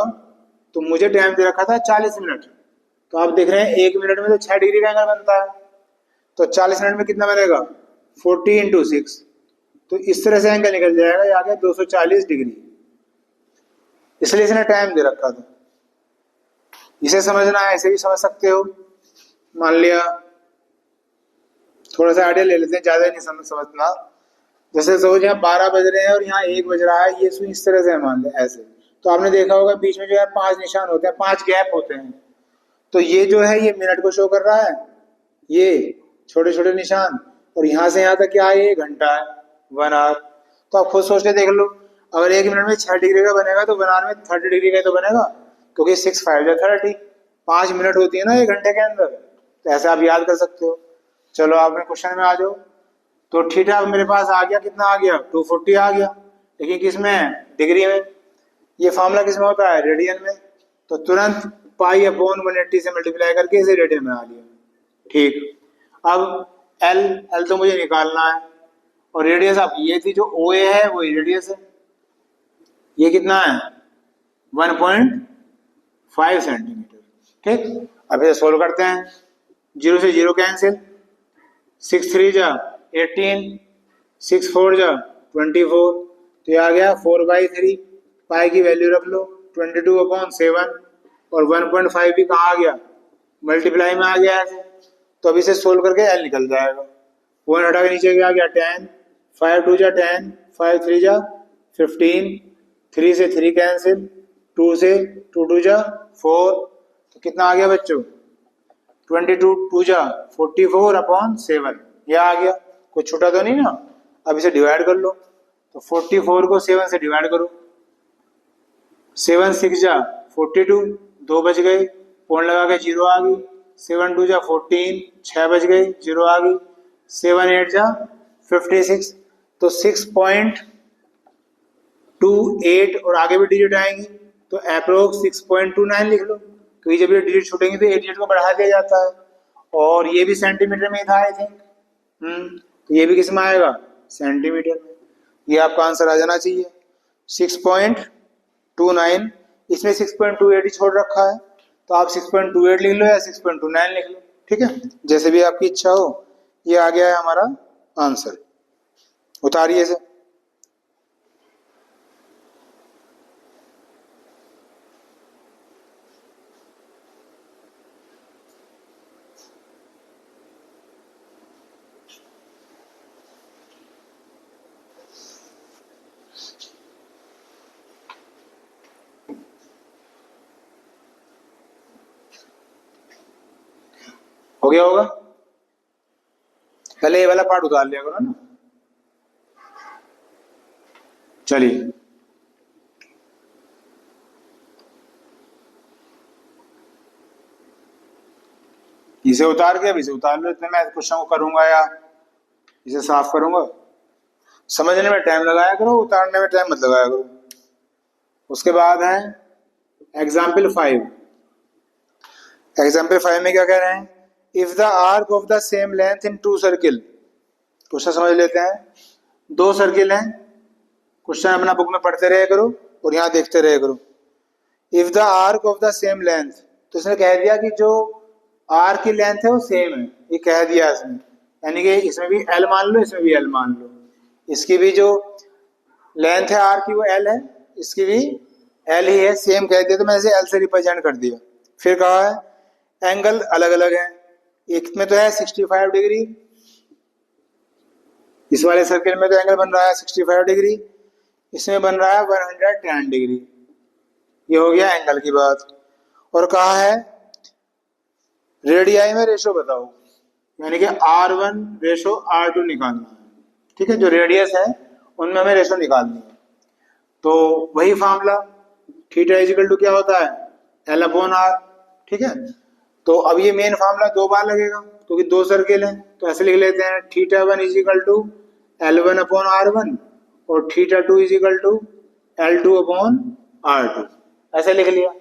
तो मुझे टाइम दे रखा था 40 मिनट, तो आप देख रहे हैं 1 मिनट में तो 6 डिग्री का एंगल बनता है, तो 40 मिनट में कितना बनेगा, 40 इंटू 6। तो इस तरह से एंगल निकल जाएगा, ये आ गया 240 डिग्री। इसलिए इसने टाइम दे रखा था। इसे समझना है, ऐसे भी समझ सकते हो। मान लिया, थोड़ा सा आइडिया ले लेते हैं, ज्यादा नहीं समझना। जैसे सपोज यहाँ 12 बज रहे हैं और यहाँ 1 बज रहा है, ये सुई इस तरह से मान लिया ऐसे, तो आपने देखा होगा बीच में जो है 5 निशान होते हैं, 5 गैप होते हैं। तो ये जो है ये मिनट को शो कर रहा है, ये छोटे छोटे निशान, और यहाँ से यहाँ तक क्या है, ये घंटा है, 1 आवर। तो आप खुद सोच के देख लो, अगर 1 मिनट में 6 डिग्री का बनेगा तो 1 आवर में 30 डिग्री का तो बनेगा, क्योंकि 6 5 या 30, 5 मिनट होती है ना 1 घंटे के अंदर। तो ऐसे आप याद कर सकते हो। चलो आपने क्वेश्चन में आ जाओ। तो थीटा अब मेरे पास आ गया, कितना आ गया, 240 आ गया, लेकिन किस में, डिग्री में। ये फॉर्मूला किस में होता है, रेडियन में। तो तुरंत पाई अपॉन 180 से मल्टीप्लाई करके इसे रेडियन में आ लिया। ठीक, अब एल, एल तो मुझे निकालना है, और रेडियस अब ये थी जो ओ ए है वही रेडियस है। ये कितना है, 1.5 सेंटीमीटर। ठीक, अब इसे सोल्व करते हैं। 0 से 0 कैंसिल, 6 3 जा 18, 6 4 जा 24, तो ये आ गया 4/3। पाई की वैल्यू रख लो 22/7, और 1.5 भी कहाँ आ गया, मल्टीप्लाई में आ गया ऐसे। तो अब इसे सोल्व करके एल निकल जाएगा। पॉइंट हटा के नीचे क्या आ गया, 10, 5 2 जा 10, 5 3 जा 15, 3 से 3 कैंसिल, 2 से 2 2 जा 4, तो कितना आ गया बच्चों, 22 2 जा 44/7। यह आ गया, कुछ छूटा तो नहीं ना। अब इसे डिवाइड कर लो, तो 44 को 7 से डिवाइड करो, 7 6 जा 42, 2 बच गए, पॉइंट लगा के 0 आ गई। 7 2 जा 14, 6 बच गए, 0 आ गई। 7 8 जा 56, तो 6.28, और आगे भी डिजिट आएंगी, तो अप्रोक्स 6.29 लिख लो, क्योंकि जब ये डिजिट छूटेंगे तो 8 डिजिट को बढ़ा दिया जाता है। और ये भी सेंटीमीटर में ही था आई थिंक, तो ये भी किस में आएगा, सेंटीमीटर में। ये आपका आंसर आ जाना चाहिए 6.29। इसमें 6.28 ही छोड़ रखा है, तो आप 6.28 लिख लो या 6.29 लिख लो, ठीक है, जैसे भी आपकी इच्छा हो। ये आ गया है हमारा आंसर, उतारिए इसे। हो गया होगा? पहले ये वाला पार्ट उतार लिया करो ना। चलिए, इसे उतार के अब इसे उतार लो। इतने मैं क्वेश्चन को करूंगा या इसे साफ करूंगा? समझने में टाइम लगाया करो, उतारने में टाइम मत लगाया करो। उसके बाद है एग्जाम्पल 5। एग्जाम्पल 5 में क्या कह रहे हैं? If the arc of the same length in two circle. Question समझ लेते हैं। दो सर्किल हैं, क्वेश्चन अपना बुक में पढ़ते रहे करो और यहाँ देखते रहे करो। If the arc of the same length, तो इसने कह दिया कि जो आर्क की लेंथ है वो सेम है, ये कह दिया इसने। यानी कि इसमें भी एल मान लो, इसमें भी एल मान लो। इसकी भी जो लेंथ है आर की वो एल है, इसकी भी एल ही है, सेम कह दिया तो मैंने इसे एल से रिप्रेजेंट कर दिया। फिर कहा है एंगल अलग अलग है। एक में तो है 65 डिग्री, इस वाले सर्किल में तो एंगल बन रहा है 65 डिग्री, इसमें बन रहा है 110 डिग्री। ये हो गया एंगल की बात। और कहा है रेडियाई में रेशो बताओ, यानी कि R1 रेशो R2 निकालना है। ठीक है, जो रेडियस है उनमें हमें रेशो निकालनी है। तो वही फॉर्मूला थीटा इजिकल टू क्या होता है? L upon R। ठीक है, तो अब ये मेन फॉर्मूला दो बार लगेगा क्योंकि दो सर्किल हैं, तो ऐसे लिख लेते हैं theta 1 is equal to L1 upon R1 और theta 2 is equal to L2 upon R2। ऐसे लिख लिया।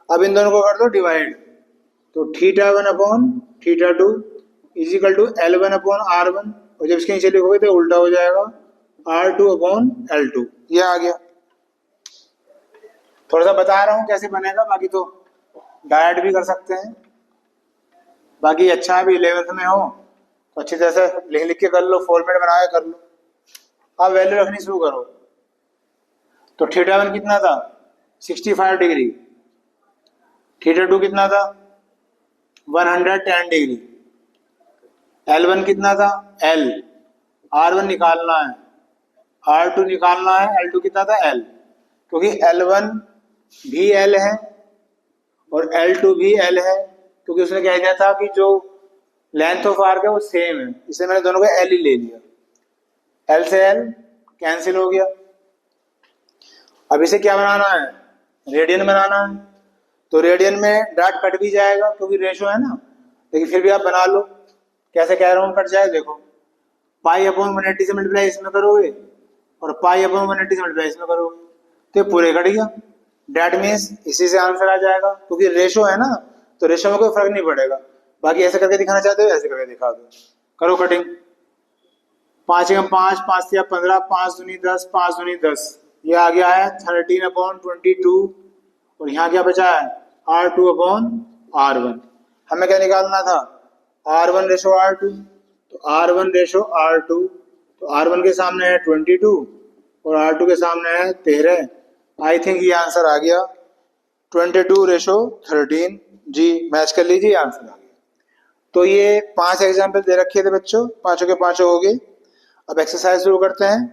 अब इन दोनों को कर दो डिवाइड, तो theta 1 upon theta 2 is equal to L1 upon R1, और जब इसके नीचे लिखोगे तो उल्टा हो जाएगा R2 अपॉन L2। ये आ गया। थोड़ा सा बता रहा हूँ कैसे बनेगा, बाकी तो डायरेक्ट भी कर सकते हैं। बाकी अच्छा है भी 11th में हो तो अच्छी तरह से लिख लिख के कर लो, फॉर्मेट बना के कर लो। अब वैल्यू रखनी शुरू करो। तो थीटा 1 कितना था? 65 डिग्री। थीटा 2 कितना था? 110 डिग्री। L1 कितना था? L। R1 निकालना है, R2 निकालना है, L2 कितना था? L। क्योंकि L1 भी L है और L2 भी L है, क्योंकि उसने कह दिया था कि जो लेंथ ऑफ आर्क है वो सेम है, इसलिए मैंने दोनों को L ही ले लिया। L से L कैंसिल हो गया। अब इसे क्या बनाना है? रेडियन बनाना है। तो रेडियन में डॉट कट भी जाएगा क्योंकि रेशो है ना, लेकिन फिर भी आप बना लो। कैसे कह रहा हूँ कट जाए, देखो पाई अपॉन 180 से मल्टीप्लाई इसमें करोगे और पाई अपॉन 180 से मल्टीप्लाई इसमें करोगे तो ये पूरे कट गया। डैट मीन्स इसी से आंसर आ जाएगा, क्योंकि रेशो है ना, तो रेशो में कोई फर्क नहीं पड़ेगा। बाकी ऐसे करके दिखाना चाहते हो ऐसे करके दिखा दो। करो कटिंग। 5 एकम 5, 5 या 15, 5 दूनी 10, 5 दूनी 10। ये आ गया है 13 अपॉन 22 और यहाँ क्या बचा है? R2 upon R1। हमें क्या निकालना था? R1 रेशो R2, तो R1 रेशो R2, तो R1 के सामने है 22 और R2 के सामने है 13। आई थिंक ये आंसर आ गया 22 रेशो 13। जी मैच कर लीजिए, आंसर आ गया। तो ये 5 एग्जाम्पल दे रखे थे बच्चों, पांचों के पांचों हो गए। अब एक्सरसाइज शुरू करते हैं,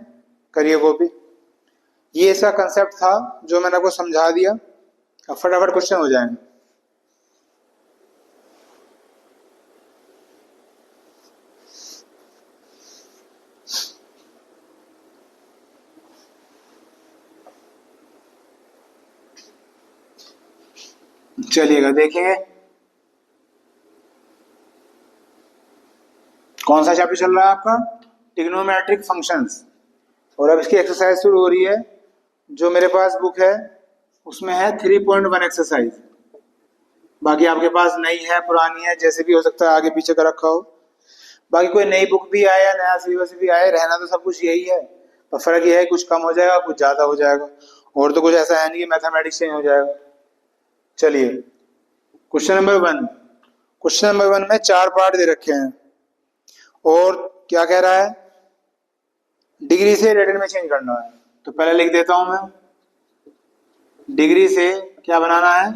करिए कॉपी। ये इसका कंसेप्ट था जो मैंने आपको समझा दिया। अब फटाफट क्वेश्चन हो जाएंगे। चलिएगा देखेंगे कौन सा चैप्टर चल रहा है आपका? Trigonometric functions. और अब इसकी एक्सरसाइज शुरू हो रही है। जो मेरे पास बुक है उसमें है 3.1 एक्सरसाइज। बाकी आपके पास नई है पुरानी है, जैसे भी हो सकता है, आगे पीछे का रखा हो। बाकी कोई नई बुक भी आए या नया सिलेबस भी आए, रहना तो सब कुछ यही है। पर फर्क ये है कुछ कम हो जाएगा, कुछ ज्यादा हो जाएगा, और तो कुछ ऐसा है नहीं कि मैथमेटिक्स चेंज हो जाएगा। चलिए क्वेश्चन नंबर 1। क्वेश्चन नंबर 1 में 4 पार्ट दे रखे हैं और क्या कह रहा है? डिग्री से रेडियन में चेंज करना है। तो पहले लिख देता हूं मैं, डिग्री से क्या बनाना है?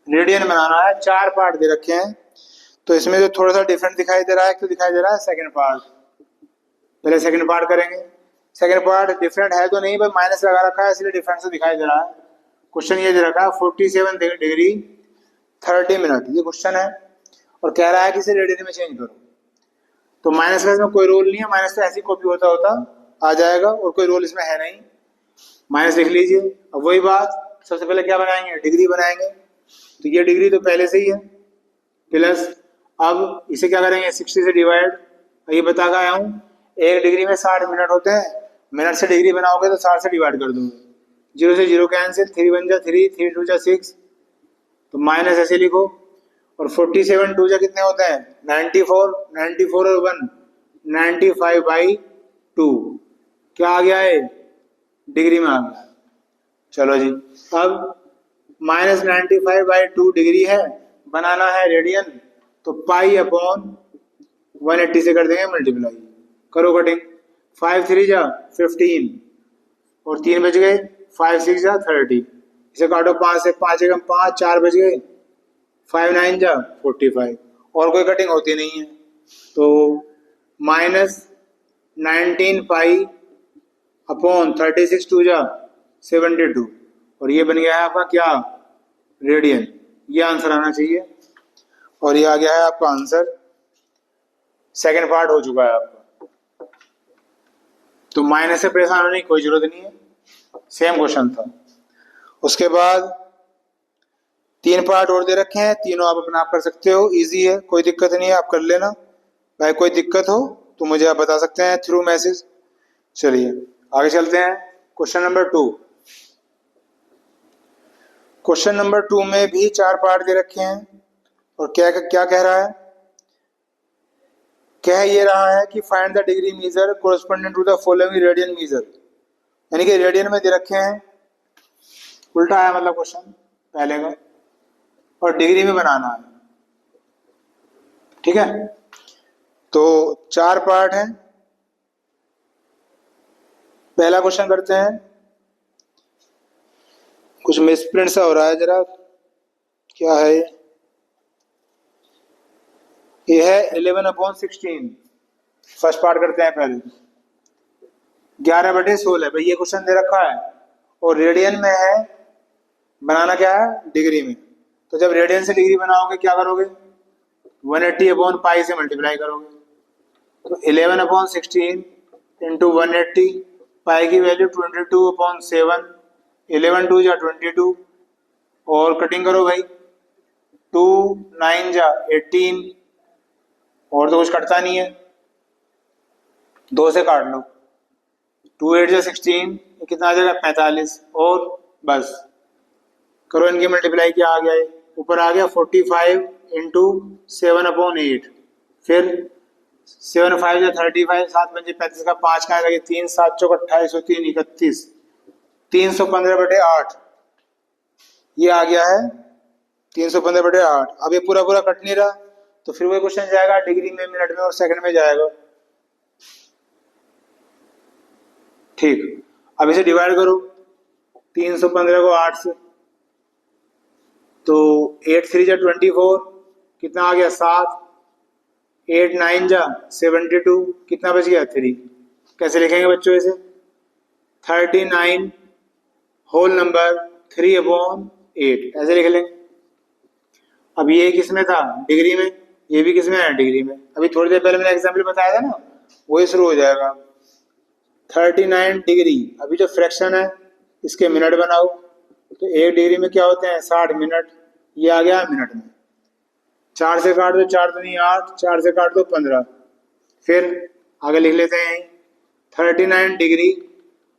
रेडियन बनाना है। 4 पार्ट दे रखे हैं, तो इसमें जो थोड़ा सा डिफरेंट दिखाई दे रहा है, तो दिखाई दे रहा है सेकंड पार्ट। पहले सेकंड पार्ट करेंगे। सेकंड पार्ट डिफरेंट है तो नहीं, पर माइनस लगा रखा है इसलिए डिफरेंट से दिखाई दे रहा है। क्वेश्चन ये दे रखा है 47 डिग्री 30 मिनट, ये क्वेश्चन है। और कह रहा है कि इसे रेडियन में चेंज करो। तो माइनस का इसमें कोई रोल नहीं है, माइनस तो ऐसी कॉपी होता होता आ जाएगा और कोई रोल इसमें है नहीं, माइनस लिख लीजिए। अब वही बात, सबसे पहले क्या बनाएंगे, डिग्री बनाएंगे। तो ये डिग्री तो पहले से ही है, प्लस अब इसे क्या करेंगे 60 से डिवाइड। ये बता के आया हूँ 1 डिग्री में 60 मिनट होते हैं, मिनट से डिग्री बनाओगे तो 60 से डिवाइड कर दोगे, 0 से 0 कैंसिल, 3 1 जा 3, 3 2 जा 6, तो माइनस ऐसे लिखो। और 47 2 जा कितने होते हैं 94, 94 और 1 95/2, क्या आ गया है डिग्री में आ गया। चलो जी, अब -95/2 डिग्री है, बनाना है रेडियन, तो पाई अपॉन 180 से कर देंगे मल्टीप्लाई, करो कटिंग, 5 3 जा 15 और 3 बच गए, 5 6 जा 30, इसे काटो 5 से, 5 एकम 5, 4 बच गए, 5 9 जा 45, और कोई कटिंग होती नहीं है। तो -19 पाई अपॉन 36 2 जा 72, और ये बन गया है आपका क्या रेडियन। ये आंसर आना चाहिए, और ये आ गया है आपका आंसर। सेकंड पार्ट हो चुका है आपका, तो माइनस से परेशान होने की कोई जरूरत नहीं है, सेम क्वेश्चन था। उसके बाद 3 पार्ट और दे रखे हैं, तीनों आप अपना आप कर सकते हो, इजी है, कोई दिक्कत नहीं है, आप कर लेना। भाई कोई दिक्कत हो तो मुझे आप बता सकते हैं थ्रू मैसेज। चलिए आगे चलते हैं, क्वेश्चन नंबर 2। क्वेश्चन नंबर 2 में भी 4 पार्ट दे रखे हैं, और क्या क्या कह रहा है, कह ये रहा है कि find the degree measure corresponding to the following radian measure, यानी कि रेडियन में दे रखे हैं, उल्टा है मतलब क्वेश्चन पहले का, और डिग्री में बनाना है, ठीक है। तो 4 पार्ट हैं, पहला क्वेश्चन करते हैं। कुछ मिसप्रिंट सा हो रहा है जरा, क्या है ये है 11/16, फर्स्ट पार्ट करते हैं पहले, 11/16, भाई ये क्वेश्चन दे रखा है और रेडियन में है, बनाना क्या है डिग्री में। तो जब रेडियन से डिग्री बनाओगे क्या करोगे, 180/पाई से मल्टीप्लाई करोगे, तो 11/16 इंटू 180, पाई की वैल्यू 22/7, 11 2 जा 22, और कटिंग करो भाई, 2 9 जा 18, और तो कुछ कटता नहीं है, 2 से काट लो, 2 8 जा 16, कितना आ जाएगा 45, और बस करो इनकी मल्टीप्लाई, क्या आ गया है, ऊपर आ गया 45 इंटू 7/8, फिर 7 5 जा 35, 7 5 35 का 5 का लगे 3 7 चौक 28 और 3 31, 315/8, ये आ गया है 315/8। अब ये पूरा पूरा कट नहीं रहा, तो फिर वही क्वेश्चन जाएगा डिग्री में, मिनट में और सेकंड में जाएगा, ठीक। अब इसे डिवाइड करो 315 को 8 से, तो 8 3 जा 24, कितना आ गया 7, 8 9 जा 72, कितना बच गया 3, कैसे लिखेंगे बच्चों इसे, 39 होल नंबर 3/8, ऐसे लिख लेंगे। अब ये किस में था डिग्री में, ये भी किस में है डिग्री में, अभी थोड़ी देर पहले मैंने एग्जाम्पल बताया था ना, वही शुरू हो जाएगा। 39 डिग्री, अभी जो फ्रैक्शन है इसके मिनट बनाओ, तो 1 डिग्री में क्या होते हैं 60 मिनट, ये आ गया मिनट में, 4 से काट दो, 4 दूनी 8, 4 से काट दो 15, फिर आगे लिख लेते हैं 39 डिग्री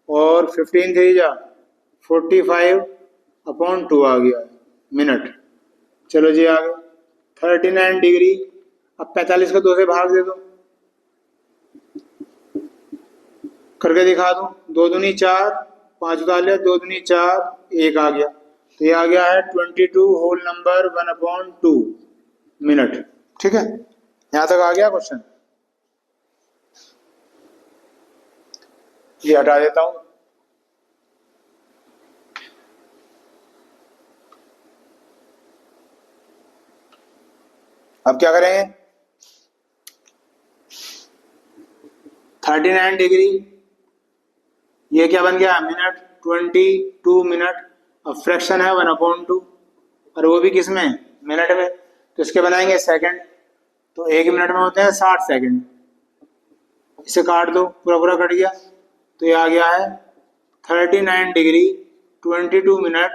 और 15 3 जा 45/2 आ गया मिनट। चलो जी आगे 39 डिग्री, अब 45 को 2 से भाग दे दो, करके दिखा दो, 2 दूनी 4, 5 उतार लिया, 2 दूनी 4, 1 आ गया, तो ये आ गया है 22 होल नंबर 1/2 मिनट, ठीक है। यहां तक आ गया क्वेश्चन, ये हटा देता हूं। अब क्या करेंगे, 39 डिग्री, ये क्या बन गया मिनट, 22 मिनट, अब फ्रैक्शन है 1/2, और वो भी किस में मिनट में, तो इसके बनाएंगे सेकंड, तो 1 मिनट में होते हैं 60 सेकंड। इसे काट दो, पूरा पूरा कट गया, तो ये आ गया है 39 डिग्री 22 मिनट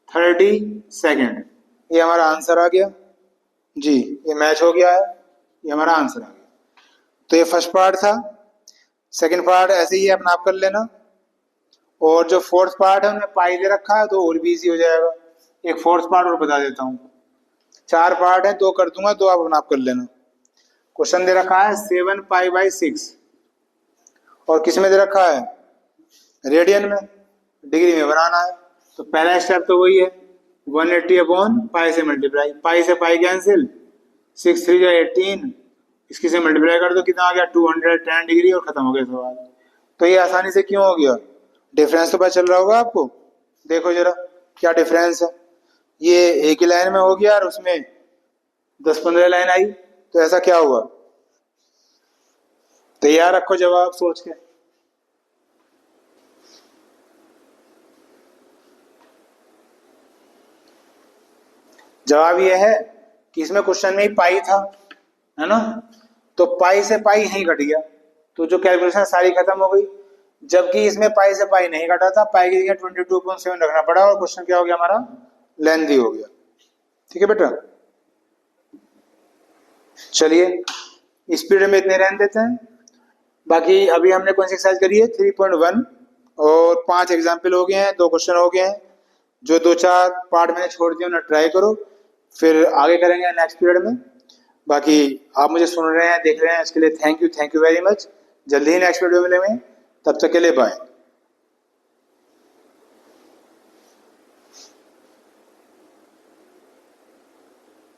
30 सेकंड। ये हमारा आंसर आ गया जी, ये मैच हो गया है, ये हमारा आंसर आ गया। तो ये फर्स्ट पार्ट था। सेकंड पार्ट ऐसे ही अपना आप कर लेना, और जो फोर्थ पार्ट है उन्हें पाई दे रखा है तो और भी इजी हो जाएगा। एक फोर्थ पार्ट और बता देता हूँ, 4 पार्ट है, 2 कर दूंगा, 2 आप अपना आप कर लेना। क्वेश्चन दे रखा है 7 पाई बाई 6, और किस में दे रखा है, रेडियन में, डिग्री में बनाना है। तो पहला स्टेप तो वही है, 180 अपॉन पाई से मल्टीप्लाई, पाई से पाई कैंसिल, 6 3 18, इसकी से मल्टीप्लाई कर दो, कितना आ गया 210 डिग्री, और खत्म हो गया सवाल। तो ये आसानी से क्यों हो गया, डिफरेंस तो पता चल रहा होगा आपको। देखो जरा क्या डिफरेंस है, ये एक ही लाइन में हो गया और उसमें 10-15 लाइन आई, तो ऐसा क्या हुआ। तैयार रखो जवाब सोच के। जवाब ये है कि इसमें क्वेश्चन में ही पाई था, है ना, तो पाई से पाई यहीं कट गया, तो जो कैलकुलेशन सारी खत्म हो गई। जबकि इसमें पाई से पाई नहीं कटा था, पाई की जगह 22.7 रखना पड़ा, और क्वेश्चन क्या हो गया हमारा, लेंथी हो गया। ठीक है बेटा, चलिए स्पीड में इतने रहने देते हैं। बाकी अभी हमने कौन सी एक्सरसाइज करी है, 3.1, और 5 एग्जाम्पल हो गए हैं, 2 क्वेश्चन हो गए हैं। जो 2-4 पार्ट मैंने छोड़ दिए उन्हें ट्राई करो, फिर आगे करेंगे नेक्स्ट पीरियड में। बाकी आप मुझे सुन रहे हैं, देख रहे हैं, इसके लिए थैंक यू वेरी मच। जल्दी ही नेक्स्ट वीडियो मिलेंगे, तब तक के लिए बाय।